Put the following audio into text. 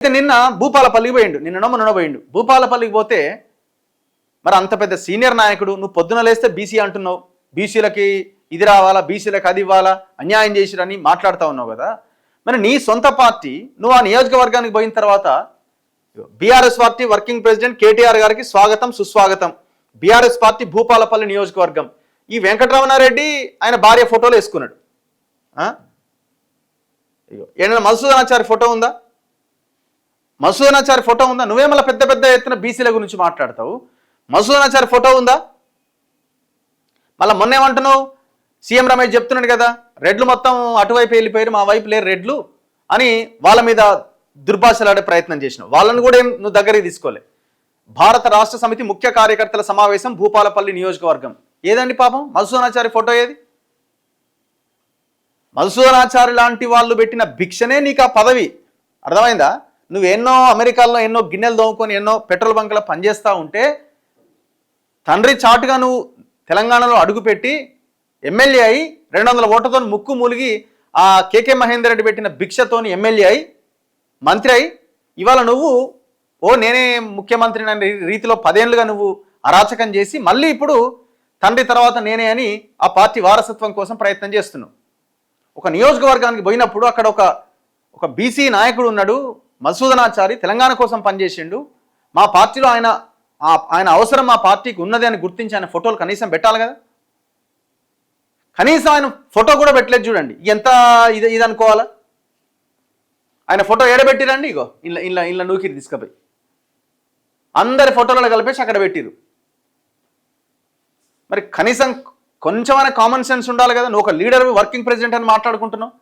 అయితే నిన్న భూపాలపల్లికి పోయిండు, నిన్న పోయిండు. భూపాలపల్లికి పోతే మరి అంత పెద్ద సీనియర్ నాయకుడు, నువ్వు పొద్దున లేస్తే బీసీ అంటున్నావు, బీసీలకి ఇది రావాలా, బీసీలకు అది ఇవ్వాలా, అన్యాయం చేసిరని మాట్లాడుతూ ఉన్నావు కదా. మరి నీ సొంత పార్టీ నువ్వు ఆ నియోజకవర్గానికి పోయిన తర్వాత BRS party working president KTR గారికి స్వాగతం సుస్వాగతం, బీఆర్ఎస్ పార్టీ భూపాలపల్లి నియోజకవర్గం. ఈ వెంకటరమణారెడ్డి ఆయన భార్య ఫోటోలు వేసుకున్నాడు. ఏదైనా మధుసూదనాచారి ఫోటో ఉందా? మధుసూదనాచారి ఫోటో ఉందా? నువ్వేమలా పెద్ద పెద్ద ఎత్తున బీసీల గురించి మాట్లాడతావు. మధుసూదనాచారి ఫోటో ఉందా? మళ్ళీ మొన్న ఏమంటున్నావు, సీఎం రమేష్ చెప్తున్నాడు కదా, రెడ్లు మొత్తం అటువైపు వెళ్ళిపోయారు, మా వైపు లేరు రెడ్లు అని వాళ్ళ మీద దుర్భాషలాడే ప్రయత్నం చేసినావు. వాళ్ళని కూడా నువ్వు దగ్గరికి తీసుకోలే. భారత రాష్ట్ర సమితి ముఖ్య కార్యకర్తల సమావేశం భూపాలపల్లి నియోజకవర్గం. ఏదండి పాపం మధుసూదనాచారి ఫోటో ఏది? మధుసూదనాచారి లాంటి వాళ్ళు పెట్టిన భిక్షనే నీకు ఆ పదవి, అర్థమైందా? నువ్వు ఎన్నో అమెరికాలో ఎన్నో గిన్నెలు దోముకొని ఎన్నో పెట్రోల్ బంకులో పనిచేస్తూ ఉంటే తండ్రి చాటుగా నువ్వు తెలంగాణలో అడుగుపెట్టి ఎమ్మెల్యే అయి 200 ఓట్లతో ముక్కు మూలిగి ఆ కేకే మహేందర్ రెడ్డి పెట్టిన భిక్షతోని ఎమ్మెల్యే అయి మంత్రి అయి ఇవాళ నువ్వు నేనే ముఖ్యమంత్రి అనే రీతిలో 10 ఏళ్ళుగా నువ్వు అరాచకం చేసి మళ్ళీ ఇప్పుడు తండ్రి తర్వాత నేనే అని ఆ పార్టీ వారసత్వం కోసం ప్రయత్నం చేస్తున్నావు. ఒక నియోజకవర్గానికి పోయినప్పుడు అక్కడ ఒక బీసీ నాయకుడు ఉన్నాడు, మధుసూదనాచారి, తెలంగాణ కోసం పనిచేసిండు, మా పార్టీలో ఆయన అవసరం మా పార్టీకి ఉన్నది అని గుర్తించి ఆయన ఫోటోలు కనీసం పెట్టాలి కదా. కనీసం ఆయన ఫోటో కూడా పెట్టలేదు. చూడండి ఎంత ఇది అనుకోవాలా. ఆయన ఫోటో ఏడబెట్టిరండి, ఇగో ఇలా నూకిరి తీసుకుపోయి అందరి ఫోటోలను కలిపేసి అక్కడ పెట్టిరు. మరి కనీసం కొంచెమైనా కామన్ సెన్స్ ఉండాలి కదా. నువ్వు ఒక లీడర్ వర్కింగ్ ప్రెసిడెంట్ అని మాట్లాడుకుంటున్నావు.